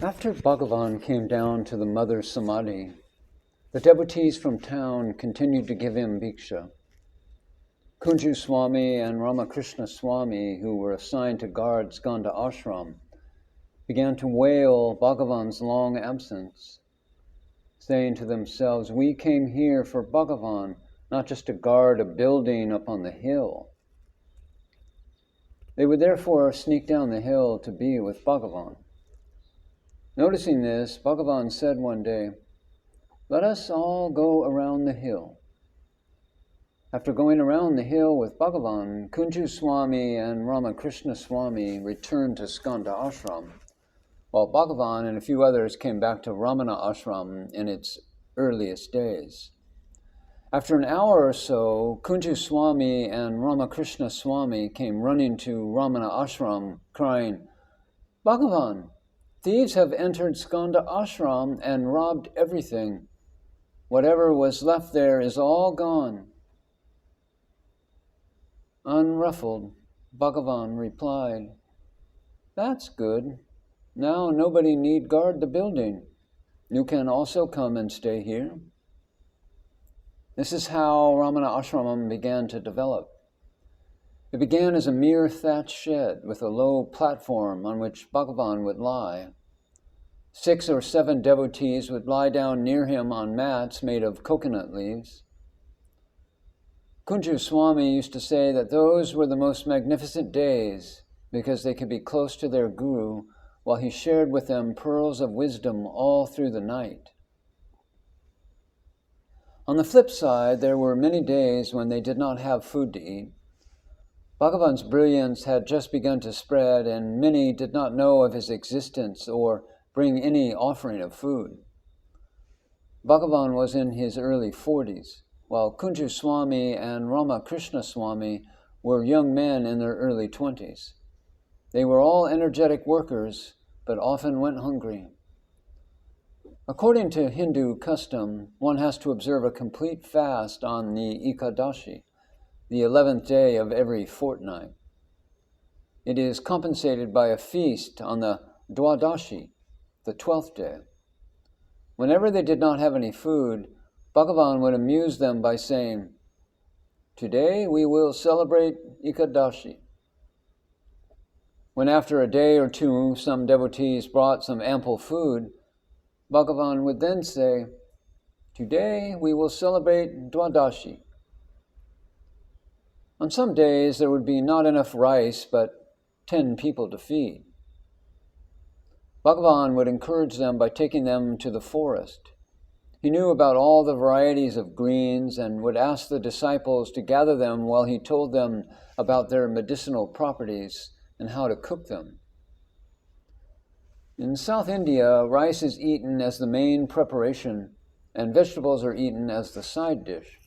After Bhagavan came down to the mother Samadhi, the devotees from town continued to give him bhiksha. Kunju Swami and Ramakrishna Swami, who were assigned to guard Skanda ashram, began to wail Bhagavan's long absence, saying to themselves, "We came here for Bhagavan, not just to guard a building up on the hill." They would therefore sneak down the hill to be with Bhagavan. Noticing this, Bhagavan said one day, "Let us all go around the hill." After going around the hill with Bhagavan, Kunju Swami and Ramakrishna Swami returned to Skanda ashram, while Bhagavan and a few others came back to Ramana ashram in its earliest days. After an hour or so, Kunju Swami and Ramakrishna Swami came running to Ramana ashram, crying, "Bhagavan, thieves have entered Skanda ashram and robbed everything. Whatever was left there is all gone." Unruffled, Bhagavan replied, "That's good. Now nobody need guard the building. You can also come and stay here." This is how Ramanashram began to develop. It began as a mere thatched shed with a low platform on which Bhagavan would lie. 6 or 7 devotees would lie down near him on mats made of coconut leaves. Kunju Swami used to say that those were the most magnificent days because they could be close to their guru while he shared with them pearls of wisdom all through the night. On the flip side, there were many days when they did not have food to eat. Bhagavan's brilliance had just begun to spread, and many did not know of his existence or bring any offering of food. Bhagavan was in his early 40s, while Kunju Swami and Ramakrishna Swami were young men in their early 20s. They were all energetic workers, but often went hungry. According to Hindu custom, one has to observe a complete fast on the Ekadashi, the 11th day of every fortnight. It is compensated by a feast on the Dwadashi, the 12th day. Whenever they did not have any food, Bhagavan would amuse them by saying, "Today we will celebrate Ekadashi." When after a day or two some devotees brought some ample food, Bhagavan would then say, "Today we will celebrate Dwadashi." On some days there would be not enough rice, but 10 people to feed. Bhagavan would encourage them by taking them to the forest. He knew about all the varieties of greens and would ask the disciples to gather them while he told them about their medicinal properties and how to cook them. In South India, rice is eaten as the main preparation and vegetables are eaten as the side dish.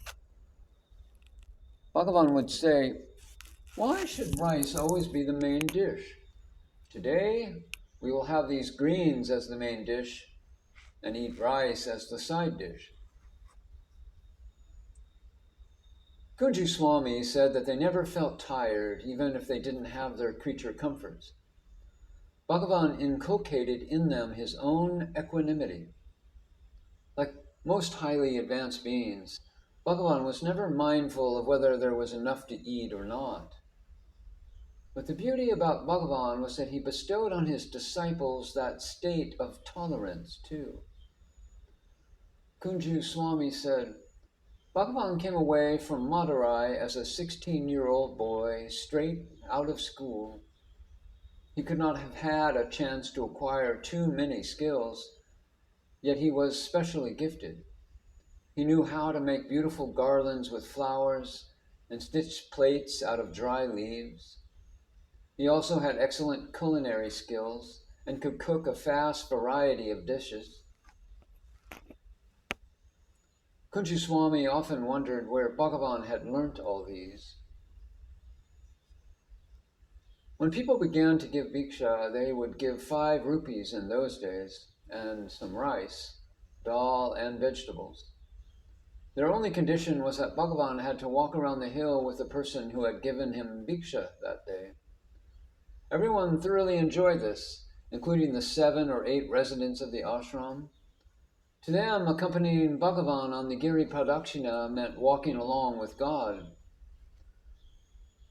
Bhagavan would say, "Why should rice always be the main dish? Today, we will have these greens as the main dish and eat rice as the side dish." Kunju Swami said that they never felt tired, even if they didn't have their creature comforts. Bhagavan inculcated in them his own equanimity. Like most highly advanced beings, Bhagavan was never mindful of whether there was enough to eat or not. But the beauty about Bhagavan was that he bestowed on his disciples that state of tolerance too. Kunju Swami said, "Bhagavan came away from Madurai as a 16-year-old boy, straight out of school. He could not have had a chance to acquire too many skills, yet he was specially gifted. He knew how to make beautiful garlands with flowers and stitch plates out of dry leaves. He also had excellent culinary skills and could cook a vast variety of dishes." Kunju Swami often wondered where Bhagavan had learnt all these. When people began to give bhiksha, they would give 5 rupees in those days, and some rice, dal, and vegetables. Their only condition was that Bhagavan had to walk around the hill with the person who had given him bhiksha that day. Everyone thoroughly enjoyed this, including the 7 or 8 residents of the ashram. To them, accompanying Bhagavan on the Giri Pradakshina meant walking along with God.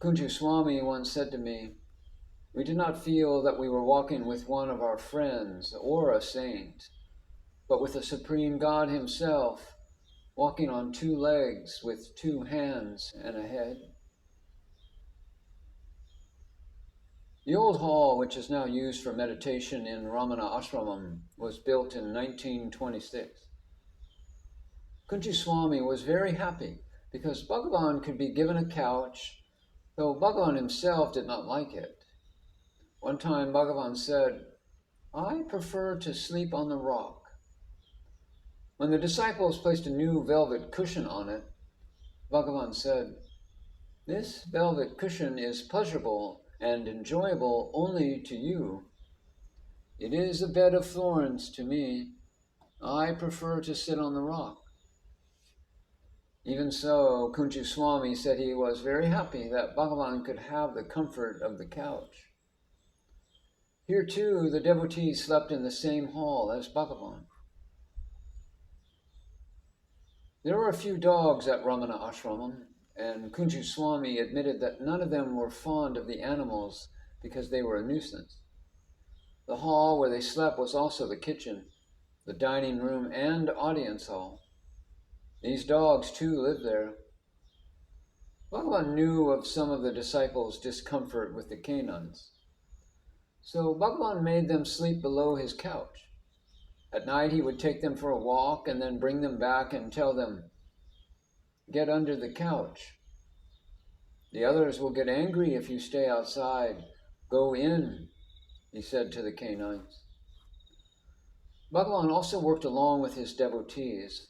Kunju Swami once said to me, "We did not feel that we were walking with one of our friends or a saint, but with the Supreme God himself, walking on 2 legs with 2 hands and a head." The old hall, which is now used for meditation in Ramanashram, was built in 1926. Kunju Swami was very happy because Bhagavan could be given a couch, though Bhagavan himself did not like it. One time Bhagavan said, "I prefer to sleep on the rock." When the disciples placed a new velvet cushion on it, Bhagavan said, "This velvet cushion is pleasurable and enjoyable only to you. It is a bed of thorns to me. I prefer to sit on the rock." Even so, Kunju Swami said he was very happy that Bhagavan could have the comfort of the couch. Here too, the devotees slept in the same hall as Bhagavan. There were a few dogs at Ramanashram, and Kunju Swami admitted that none of them were fond of the animals because they were a nuisance. The hall where they slept was also the kitchen, the dining room, and audience hall. These dogs too lived there. Bhagavan knew of some of the disciples' discomfort with the canines. So Bhagavan made them sleep below his couch. At night he would take them for a walk and then bring them back and tell them, "Get under the couch. The others will get angry if you stay outside. Go in," he said to the canines. Bhagavan also worked along with his devotees.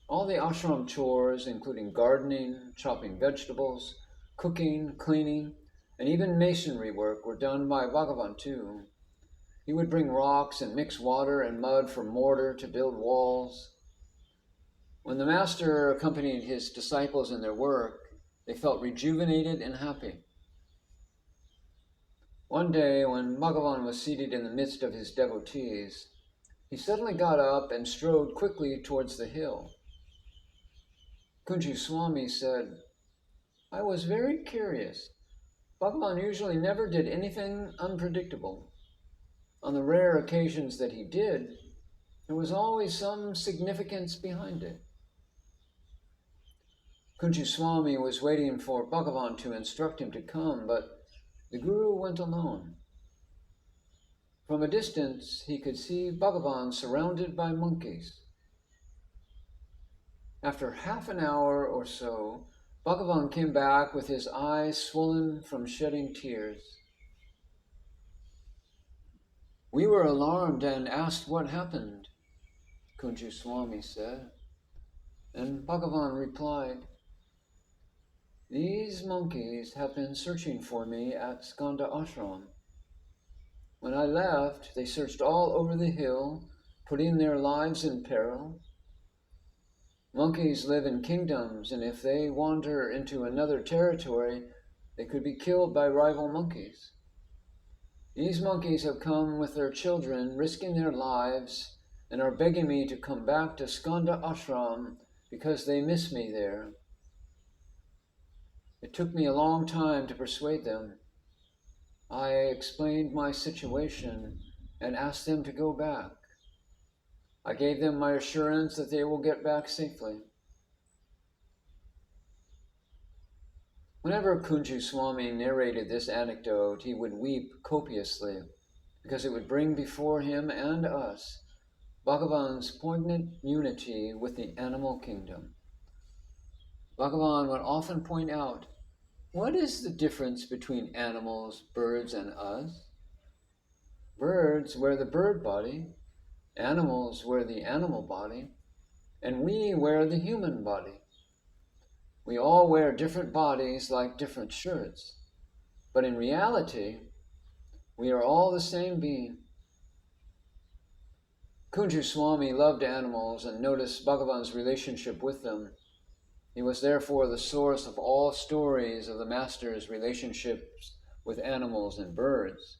All the ashram chores, including gardening, chopping vegetables, cooking, cleaning, and even masonry work, were done by Bhagavan too. He would bring rocks and mix water and mud for mortar to build walls. When the master accompanied his disciples in their work, they felt rejuvenated and happy. One day, when Bhagavan was seated in the midst of his devotees, he suddenly got up and strode quickly towards the hill. Kunju Swami said, "I was very curious. Bhagavan usually never did anything unpredictable. On the rare occasions that he did, there was always some significance behind it." Kunju Swami was waiting for Bhagavan to instruct him to come, but the Guru went alone. From a distance, he could see Bhagavan surrounded by monkeys. After half an hour or so, Bhagavan came back with his eyes swollen from shedding tears. "We were alarmed and asked what happened," Kunju Swami said. And Bhagavan replied, "These monkeys have been searching for me at Skanda Ashram. When I left, they searched all over the hill, putting their lives in peril. Monkeys live in kingdoms, and if they wander into another territory, they could be killed by rival monkeys. These monkeys have come with their children, risking their lives, and are begging me to come back to Skanda Ashram because they miss me there. It took me a long time to persuade them. I explained my situation and asked them to go back. I gave them my assurance that they will get back safely." Whenever Kunju Swami narrated this anecdote, he would weep copiously because it would bring before him and us Bhagavan's poignant unity with the animal kingdom. Bhagavan would often point out, "What is the difference between animals, birds, and us? Birds wear the bird body, animals wear the animal body, and we wear the human body. We all wear different bodies like different shirts, but in reality, we are all the same being." Kunju Swami loved animals and noticed Bhagavan's relationship with them. He was therefore the source of all stories of the Master's relationships with animals and birds.